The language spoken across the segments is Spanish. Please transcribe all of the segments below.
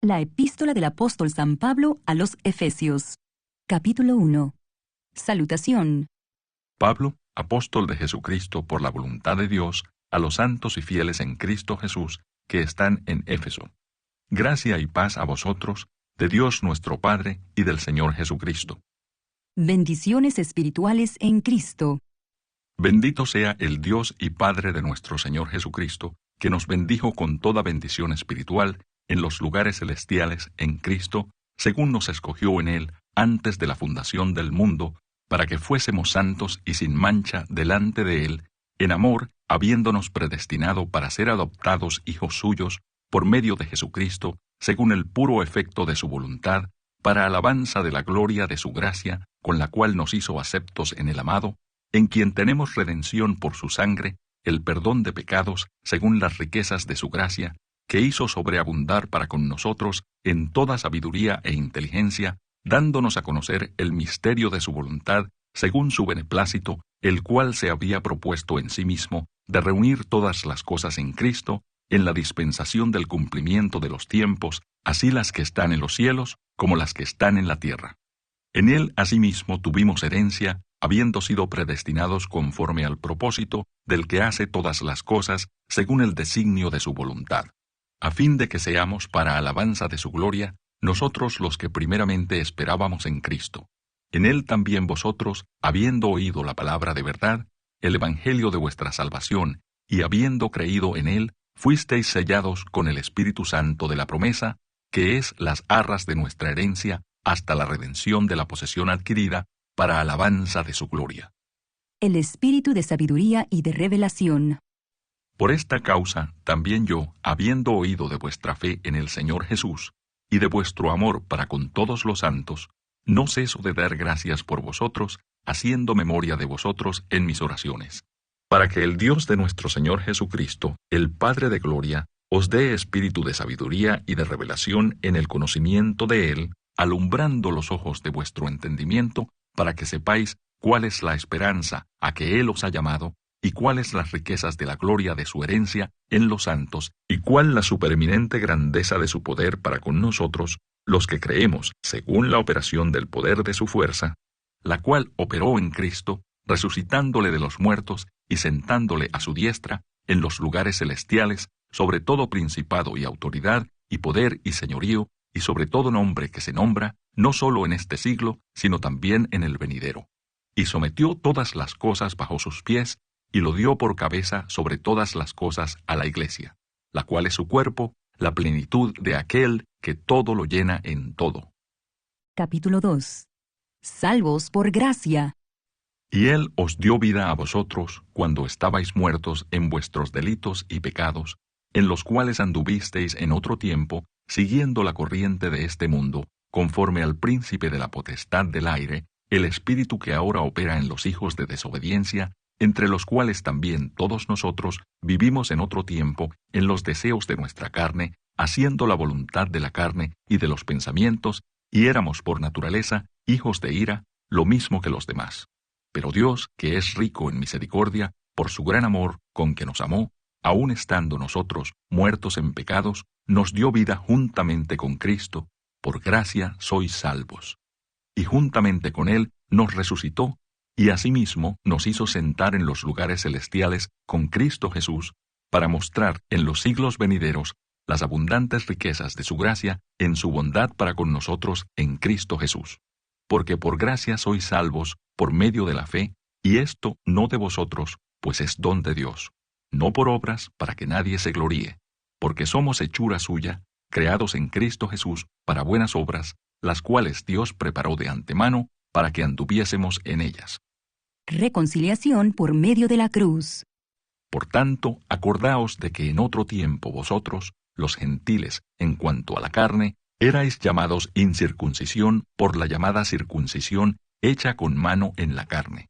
La epístola del apóstol San Pablo a los Efesios. Capítulo 1. Salutación. Pablo, apóstol de Jesucristo por la voluntad de Dios, a los santos y fieles en Cristo Jesús, que están en Éfeso. Gracia y paz a vosotros, de Dios nuestro Padre y del Señor Jesucristo. Bendiciones espirituales en Cristo. Bendito sea el Dios y Padre de nuestro Señor Jesucristo, que nos bendijo con toda bendición espiritual en los lugares celestiales en Cristo, según nos escogió en Él antes de la fundación del mundo, para que fuésemos santos y sin mancha delante de Él, en amor, habiéndonos predestinado para ser adoptados hijos suyos por medio de Jesucristo, según el puro efecto de su voluntad, para alabanza de la gloria de su gracia, con la cual nos hizo aceptos en el amado, en quien tenemos redención por su sangre, el perdón de pecados, según las riquezas de su gracia, que hizo sobreabundar para con nosotros en toda sabiduría e inteligencia, dándonos a conocer el misterio de su voluntad, según su beneplácito, el cual se había propuesto en sí mismo, de reunir todas las cosas en Cristo, en la dispensación del cumplimiento de los tiempos, así las que están en los cielos, como las que están en la tierra. En él asimismo tuvimos herencia, habiendo sido predestinados conforme al propósito del que hace todas las cosas, según el designio de su voluntad, a fin de que seamos para alabanza de su gloria, nosotros los que primeramente esperábamos en Cristo. En él también vosotros, habiendo oído la palabra de verdad, el evangelio de vuestra salvación, y habiendo creído en él, fuisteis sellados con el Espíritu Santo de la promesa, que es las arras de nuestra herencia, hasta la redención de la posesión adquirida, para alabanza de su gloria. El espíritu de sabiduría y de revelación. Por esta causa, también yo, habiendo oído de vuestra fe en el Señor Jesús, y de vuestro amor para con todos los santos, no ceso de dar gracias por vosotros, haciendo memoria de vosotros en mis oraciones, para que el Dios de nuestro Señor Jesucristo, el Padre de gloria, os dé espíritu de sabiduría y de revelación en el conocimiento de Él, alumbrando los ojos de vuestro entendimiento, para que sepáis cuál es la esperanza a que Él os ha llamado, y cuáles las riquezas de la gloria de su herencia en los santos, y cuál la supereminente grandeza de su poder para con nosotros, los que creemos, según la operación del poder de su fuerza, la cual operó en Cristo, resucitándole de los muertos y sentándole a su diestra en los lugares celestiales, sobre todo principado y autoridad, y poder y señorío, y sobre todo nombre que se nombra, no solo en este siglo, sino también en el venidero. Y sometió todas las cosas bajo sus pies, y lo dio por cabeza sobre todas las cosas a la Iglesia, la cual es su cuerpo, la plenitud de aquel que todo lo llena en todo. Capítulo 2. Salvos por gracia. Y Él os dio vida a vosotros cuando estabais muertos en vuestros delitos y pecados, en los cuales anduvisteis en otro tiempo, siguiendo la corriente de este mundo, conforme al príncipe de la potestad del aire, el espíritu que ahora opera en los hijos de desobediencia, entre los cuales también todos nosotros vivimos en otro tiempo en los deseos de nuestra carne, haciendo la voluntad de la carne y de los pensamientos, y éramos por naturaleza hijos de ira, lo mismo que los demás. Pero Dios, que es rico en misericordia, por su gran amor con que nos amó, aun estando nosotros muertos en pecados, nos dio vida juntamente con Cristo, por gracia sois salvos. Y juntamente con Él nos resucitó, y asimismo nos hizo sentar en los lugares celestiales con Cristo Jesús, para mostrar en los siglos venideros las abundantes riquezas de su gracia en su bondad para con nosotros en Cristo Jesús. Porque por gracia sois salvos por medio de la fe, y esto no de vosotros, pues es don de Dios, no por obras para que nadie se gloríe, porque somos hechura suya, creados en Cristo Jesús para buenas obras, las cuales Dios preparó de antemano para que anduviésemos en ellas. Reconciliación por medio de la cruz. Por tanto, acordaos de que en otro tiempo vosotros, los gentiles, en cuanto a la carne, erais llamados incircuncisión por la llamada circuncisión hecha con mano en la carne.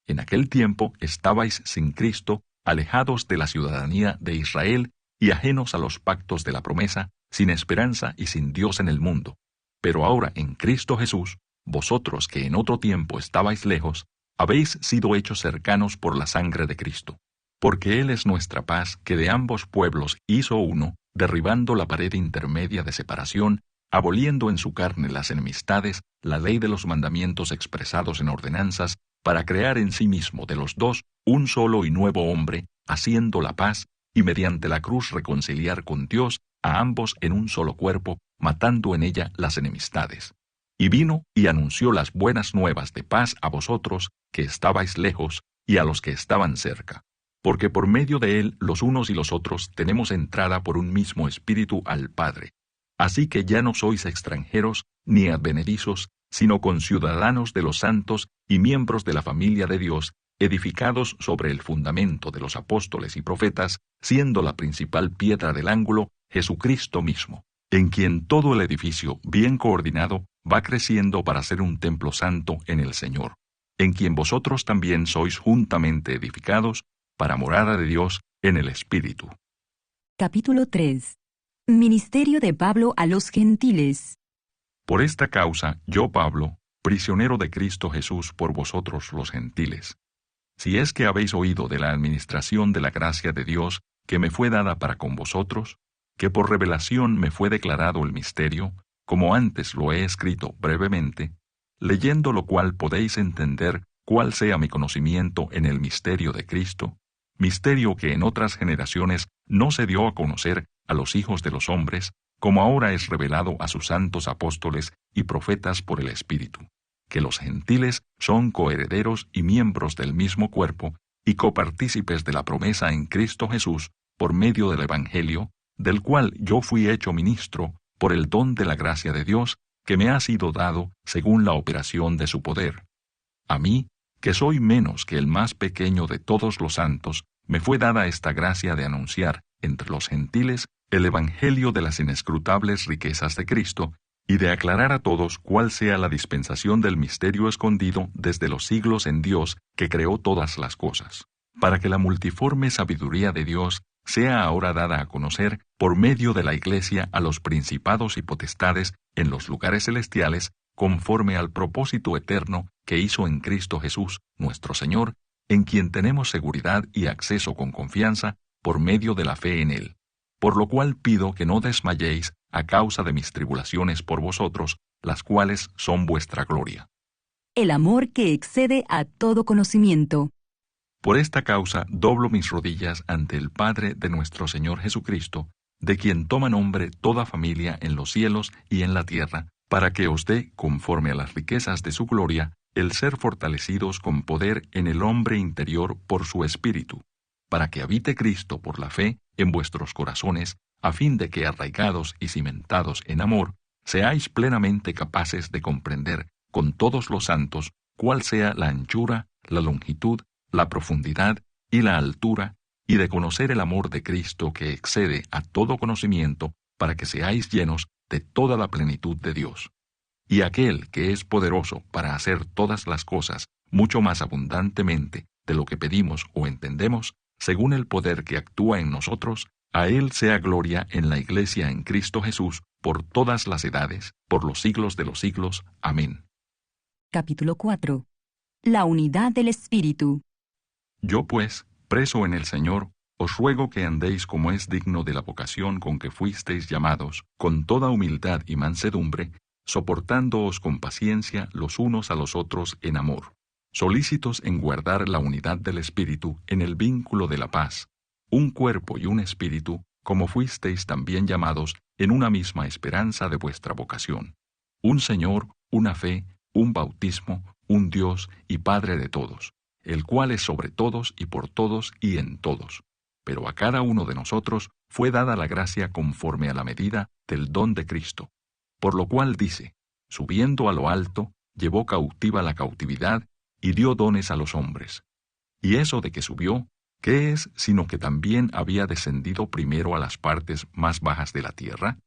En aquel tiempo estabais sin Cristo, alejados de la ciudadanía de Israel y ajenos a los pactos de la promesa, sin esperanza y sin Dios en el mundo. Pero ahora en Cristo Jesús, vosotros que en otro tiempo estabais lejos, habéis sido hechos cercanos por la sangre de Cristo. Porque Él es nuestra paz, que de ambos pueblos hizo uno, derribando la pared intermedia de separación, aboliendo en su carne las enemistades, la ley de los mandamientos expresados en ordenanzas, para crear en sí mismo de los dos un solo y nuevo hombre, haciendo la paz, y mediante la cruz reconciliar con Dios a ambos en un solo cuerpo, matando en ella las enemistades. Y vino y anunció las buenas nuevas de paz a vosotros, que estabais lejos, y a los que estaban cerca. Porque por medio de él los unos y los otros tenemos entrada por un mismo espíritu al Padre. Así que ya no sois extranjeros ni advenedizos, sino conciudadanos de los santos y miembros de la familia de Dios, edificados sobre el fundamento de los apóstoles y profetas, siendo la principal piedra del ángulo Jesucristo mismo, en quien todo el edificio, bien coordinado, va creciendo para ser un templo santo en el Señor, en quien vosotros también sois juntamente edificados para morada de Dios en el Espíritu. Capítulo 3. Ministerio de Pablo a los gentiles. Por esta causa, yo, Pablo, prisionero de Cristo Jesús por vosotros los gentiles. Si es que habéis oído de la administración de la gracia de Dios que me fue dada para con vosotros, que por revelación me fue declarado el misterio, como antes lo he escrito brevemente, leyendo lo cual podéis entender cuál sea mi conocimiento en el misterio de Cristo, misterio que en otras generaciones no se dio a conocer a los hijos de los hombres, como ahora es revelado a sus santos apóstoles y profetas por el Espíritu, que los gentiles son coherederos y miembros del mismo cuerpo y copartícipes de la promesa en Cristo Jesús por medio del Evangelio, del cual yo fui hecho ministro por el don de la gracia de Dios que me ha sido dado según la operación de su poder. A mí, que soy menos que el más pequeño de todos los santos, me fue dada esta gracia de anunciar entre los gentiles el Evangelio de las inescrutables riquezas de Cristo, y de aclarar a todos cuál sea la dispensación del misterio escondido desde los siglos en Dios que creó todas las cosas, para que la multiforme sabiduría de Dios sea ahora dada a conocer por medio de la Iglesia a los principados y potestades en los lugares celestiales, conforme al propósito eterno que hizo en Cristo Jesús, nuestro Señor, en quien tenemos seguridad y acceso con confianza por medio de la fe en Él. Por lo cual pido que no desmayéis a causa de mis tribulaciones por vosotros, las cuales son vuestra gloria. El amor que excede a todo conocimiento. Por esta causa doblo mis rodillas ante el Padre de nuestro Señor Jesucristo, de quien toma nombre toda familia en los cielos y en la tierra, para que os dé, conforme a las riquezas de su gloria, el ser fortalecidos con poder en el hombre interior por su Espíritu, para que habite Cristo por la fe en vuestros corazones, a fin de que, arraigados y cimentados en amor, seáis plenamente capaces de comprender con todos los santos cuál sea la anchura, la longitud, la profundidad y la altura, y de conocer el amor de Cristo que excede a todo conocimiento, para que seáis llenos de toda la plenitud de Dios. Y aquel que es poderoso para hacer todas las cosas mucho más abundantemente de lo que pedimos o entendemos, según el poder que actúa en nosotros, a Él sea gloria en la Iglesia en Cristo Jesús por todas las edades, por los siglos de los siglos. Amén. Capítulo 4. La unidad del Espíritu. Yo pues, preso en el Señor, os ruego que andéis como es digno de la vocación con que fuisteis llamados, con toda humildad y mansedumbre, soportándoos con paciencia los unos a los otros en amor, solícitos en guardar la unidad del Espíritu en el vínculo de la paz, un cuerpo y un espíritu, como fuisteis también llamados en una misma esperanza de vuestra vocación, un Señor, una fe, un bautismo, un Dios y Padre de todos, el cual es sobre todos y por todos y en todos. Pero a cada uno de nosotros fue dada la gracia conforme a la medida del don de Cristo. Por lo cual dice, subiendo a lo alto, llevó cautiva la cautividad y dio dones a los hombres. Y eso de que subió, ¿qué es sino que también había descendido primero a las partes más bajas de la tierra?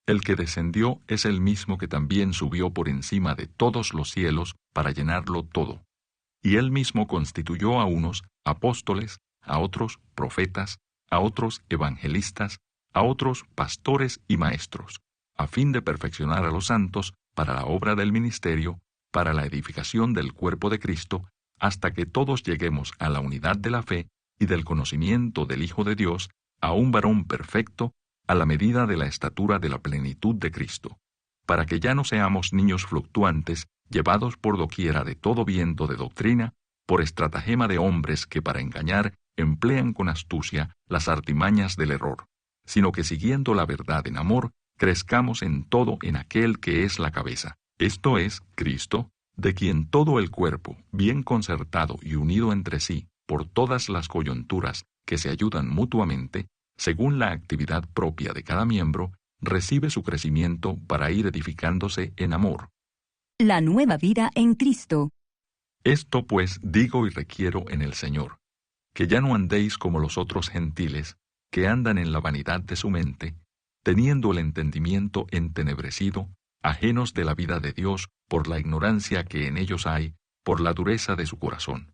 El que descendió es el mismo que también subió por encima de todos los cielos para llenarlo todo. Y él mismo constituyó a unos apóstoles, a otros profetas, a otros evangelistas, a otros pastores y maestros, a fin de perfeccionar a los santos para la obra del ministerio, para la edificación del cuerpo de Cristo, hasta que todos lleguemos a la unidad de la fe y del conocimiento del Hijo de Dios, a un varón perfecto, a la medida de la estatura de la plenitud de Cristo, para que ya no seamos niños fluctuantes, llevados por doquiera de todo viento de doctrina, por estratagema de hombres que para engañar emplean con astucia las artimañas del error, sino que siguiendo la verdad en amor, crezcamos en todo en aquel que es la cabeza, esto es, Cristo, de quien todo el cuerpo, bien concertado y unido entre sí por todas las coyunturas que se ayudan mutuamente, según la actividad propia de cada miembro, recibe su crecimiento para ir edificándose en amor. La nueva vida en Cristo. Esto pues digo y requiero en el Señor, que ya no andéis como los otros gentiles, que andan en la vanidad de su mente, teniendo el entendimiento entenebrecido, ajenos de la vida de Dios por la ignorancia que en ellos hay, por la dureza de su corazón,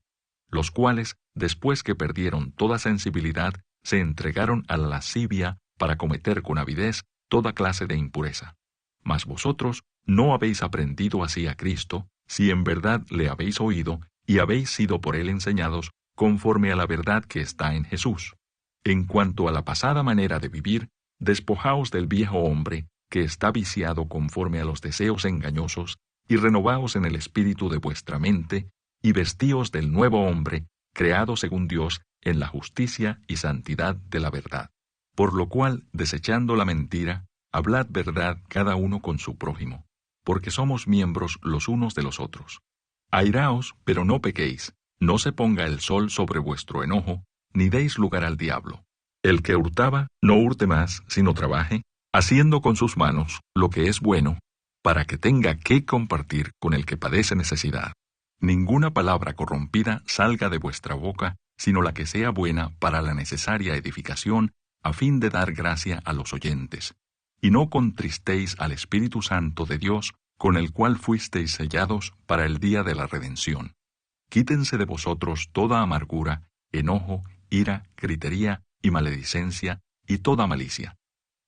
los cuales, después que perdieron toda sensibilidad, se entregaron a la lascivia para cometer con avidez toda clase de impureza. Mas vosotros no habéis aprendido así a Cristo, si en verdad le habéis oído y habéis sido por él enseñados conforme a la verdad que está en Jesús. En cuanto a la pasada manera de vivir, despojaos del viejo hombre, que está viciado conforme a los deseos engañosos, y renovaos en el espíritu de vuestra mente, y vestíos del nuevo hombre, creado según Dios, en la justicia y santidad de la verdad. Por lo cual, desechando la mentira, hablad verdad cada uno con su prójimo, porque somos miembros los unos de los otros. Airaos, pero no pequéis, no se ponga el sol sobre vuestro enojo, ni deis lugar al diablo. El que hurtaba, no hurte más, sino trabaje, haciendo con sus manos lo que es bueno, para que tenga que compartir con el que padece necesidad. Ninguna palabra corrompida salga de vuestra boca, sino la que sea buena para la necesaria edificación, a fin de dar gracia a los oyentes. Y no contristéis al Espíritu Santo de Dios, con el cual fuisteis sellados para el día de la redención. Quítense de vosotros toda amargura, enojo, ira, gritería y maledicencia, y toda malicia.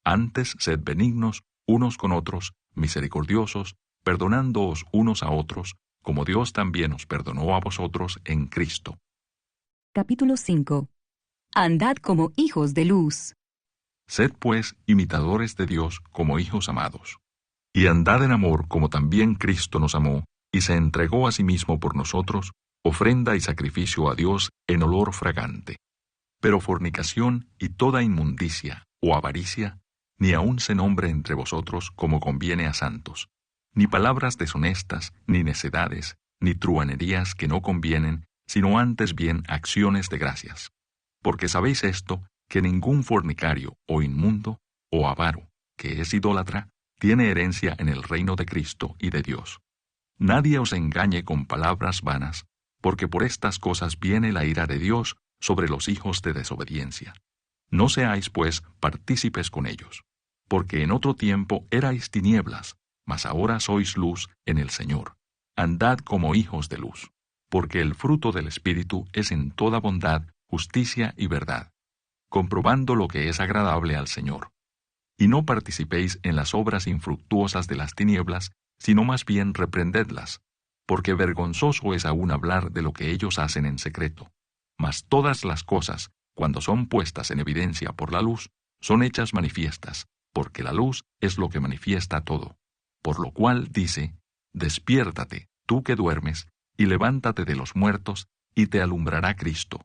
Antes sed benignos unos con otros, misericordiosos, perdonándoos unos a otros, como Dios también os perdonó a vosotros en Cristo. Capítulo 5. Andad como hijos de luz. Sed pues imitadores de Dios como hijos amados. Y andad en amor como también Cristo nos amó, y se entregó a sí mismo por nosotros, ofrenda y sacrificio a Dios en olor fragante. Pero fornicación y toda inmundicia o avaricia, ni aun se nombre entre vosotros como conviene a santos, ni palabras deshonestas, ni necedades, ni truhanerías que no convienen, sino antes bien acciones de gracias. Porque sabéis esto, que ningún fornicario, o inmundo, o avaro, que es idólatra, tiene herencia en el reino de Cristo y de Dios. Nadie os engañe con palabras vanas, porque por estas cosas viene la ira de Dios sobre los hijos de desobediencia. No seáis, pues, partícipes con ellos, porque en otro tiempo erais tinieblas, mas ahora sois luz en el Señor. Andad como hijos de luz, porque el fruto del Espíritu es en toda bondad, justicia y verdad, comprobando lo que es agradable al Señor. Y no participéis en las obras infructuosas de las tinieblas, sino más bien reprendedlas, porque vergonzoso es aún hablar de lo que ellos hacen en secreto. Mas todas las cosas, cuando son puestas en evidencia por la luz, son hechas manifiestas, porque la luz es lo que manifiesta todo. Por lo cual dice, despiértate, tú que duermes, y levántate de los muertos, y te alumbrará Cristo.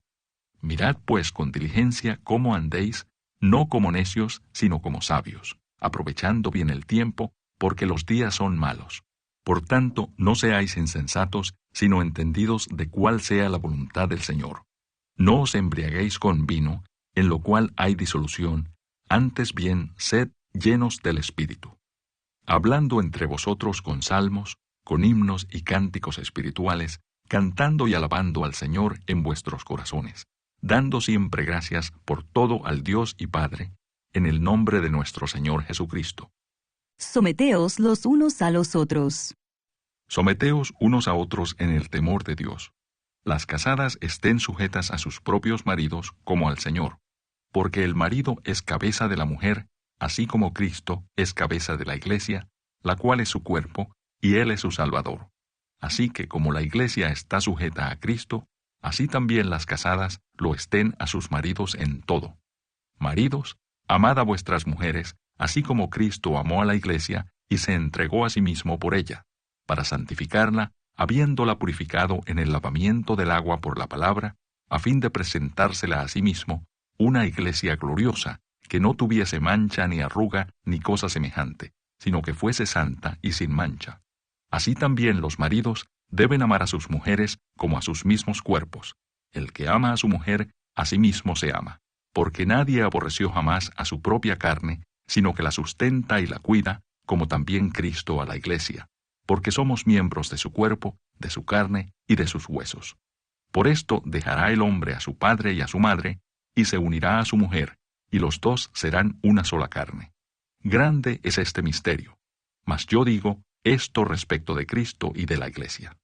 Mirad pues con diligencia cómo andéis, no como necios, sino como sabios, aprovechando bien el tiempo, porque los días son malos. Por tanto, no seáis insensatos, sino entendidos de cuál sea la voluntad del Señor. No os embriaguéis con vino, en lo cual hay disolución, antes bien sed llenos del Espíritu, hablando entre vosotros con salmos, con himnos y cánticos espirituales, cantando y alabando al Señor en vuestros corazones, dando siempre gracias por todo al Dios y Padre, en el nombre de nuestro Señor Jesucristo. Someteos los unos a los otros. Someteos unos a otros en el temor de Dios. Las casadas estén sujetas a sus propios maridos como al Señor, porque el marido es cabeza de la mujer, así como Cristo es cabeza de la Iglesia, la cual es su cuerpo, y Él es su Salvador. Así que como la Iglesia está sujeta a Cristo, así también las casadas lo estén a sus maridos en todo. Maridos, Amad a vuestras mujeres, así como Cristo amó a la Iglesia y se entregó a sí mismo por ella, para santificarla, habiéndola purificado en el lavamiento del agua por la palabra, a fin de presentársela a sí mismo, una Iglesia gloriosa, que no tuviese mancha ni arruga ni cosa semejante, sino que fuese santa y sin mancha. Así también los maridos deben amar a sus mujeres como a sus mismos cuerpos. El que ama a su mujer, a sí mismo se ama, porque nadie aborreció jamás a su propia carne, sino que la sustenta y la cuida, como también Cristo a la Iglesia, porque somos miembros de su cuerpo, de su carne y de sus huesos. Por esto dejará el hombre a su padre y a su madre, y se unirá a su mujer, y los dos serán una sola carne. Grande es este misterio, mas yo digo esto respecto de Cristo y de la Iglesia.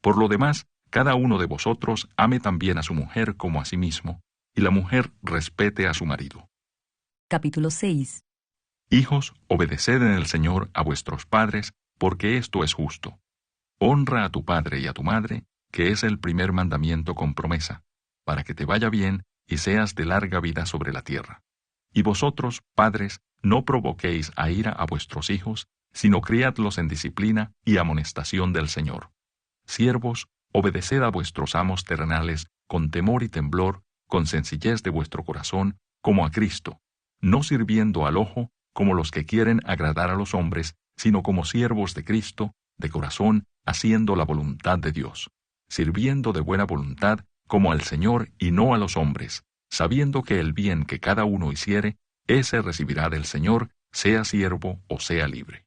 Por lo demás, cada uno de vosotros ame también a su mujer como a sí mismo, y la mujer respete a su marido. Capítulo 6. Hijos, obedeced en el Señor a vuestros padres, porque esto es justo. Honra a tu padre y a tu madre, que es el primer mandamiento con promesa, para que te vaya bien y seas de larga vida sobre la tierra. Y vosotros, padres, no provoquéis a ira a vuestros hijos, sino criadlos en disciplina y amonestación del Señor. Siervos, obedeced a vuestros amos terrenales con temor y temblor, con sencillez de vuestro corazón, como a Cristo, no sirviendo al ojo, como los que quieren agradar a los hombres, sino como siervos de Cristo, de corazón, haciendo la voluntad de Dios, sirviendo de buena voluntad, como al Señor y no a los hombres, sabiendo que el bien que cada uno hiciere, ese recibirá del Señor, sea siervo o sea libre.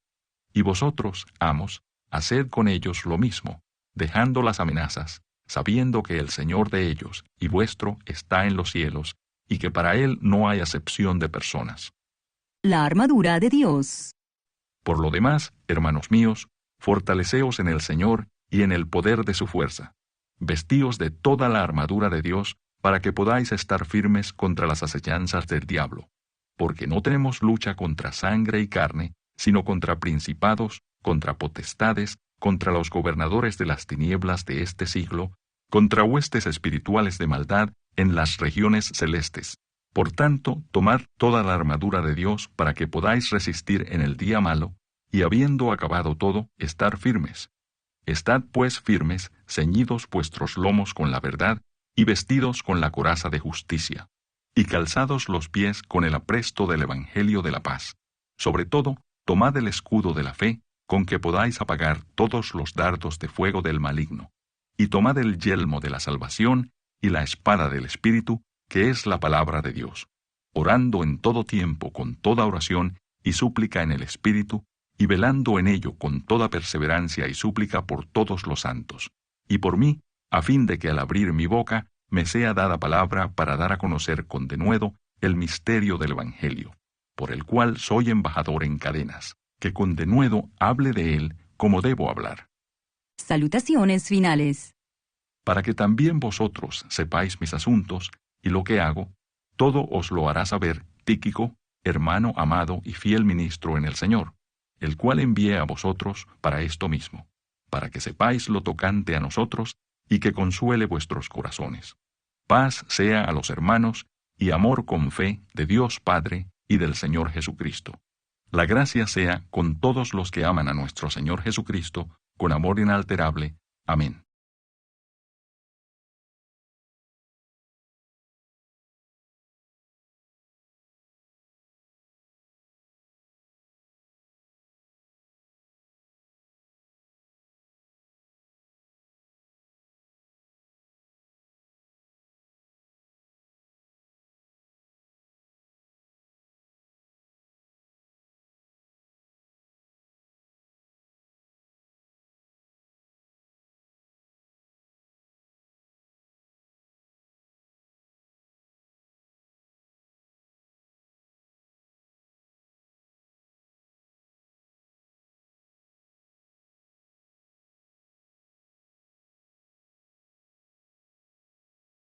Y vosotros, amos, haced con ellos lo mismo, dejando las amenazas, sabiendo que el Señor de ellos y vuestro está en los cielos, y que para Él no hay acepción de personas. La armadura de Dios. Por lo demás, hermanos míos, fortaleceos en el Señor y en el poder de su fuerza. Vestíos de toda la armadura de Dios, para que podáis estar firmes contra las acechanzas del diablo. Porque no tenemos lucha contra sangre y carne, sino contra principados, contra potestades, contra los gobernadores de las tinieblas de este siglo, contra huestes espirituales de maldad en las regiones celestes. Por tanto, tomad toda la armadura de Dios para que podáis resistir en el día malo, y habiendo acabado todo, estar firmes. Estad pues firmes, ceñidos vuestros lomos con la verdad, y vestidos con la coraza de justicia, y calzados los pies con el apresto del Evangelio de la paz. Sobre todo, tomad el escudo de la fe, con que podáis apagar todos los dardos de fuego del maligno, y tomad el yelmo de la salvación y la espada del Espíritu, que es la palabra de Dios, orando en todo tiempo con toda oración y súplica en el Espíritu, y velando en ello con toda perseverancia y súplica por todos los santos, y por mí, a fin de que al abrir mi boca me sea dada palabra para dar a conocer con denuedo el misterio del Evangelio, por el cual soy embajador en cadenas, que con denuedo hable de él como debo hablar. Salutaciones finales. Para que también vosotros sepáis mis asuntos y lo que hago, todo os lo hará saber Tíquico, hermano amado y fiel ministro en el Señor, el cual envié a vosotros para esto mismo, para que sepáis lo tocante a nosotros y que consuele vuestros corazones. Paz sea a los hermanos y amor con fe de Dios Padre y del Señor Jesucristo. La gracia sea con todos los que aman a nuestro Señor Jesucristo, con amor inalterable. Amén.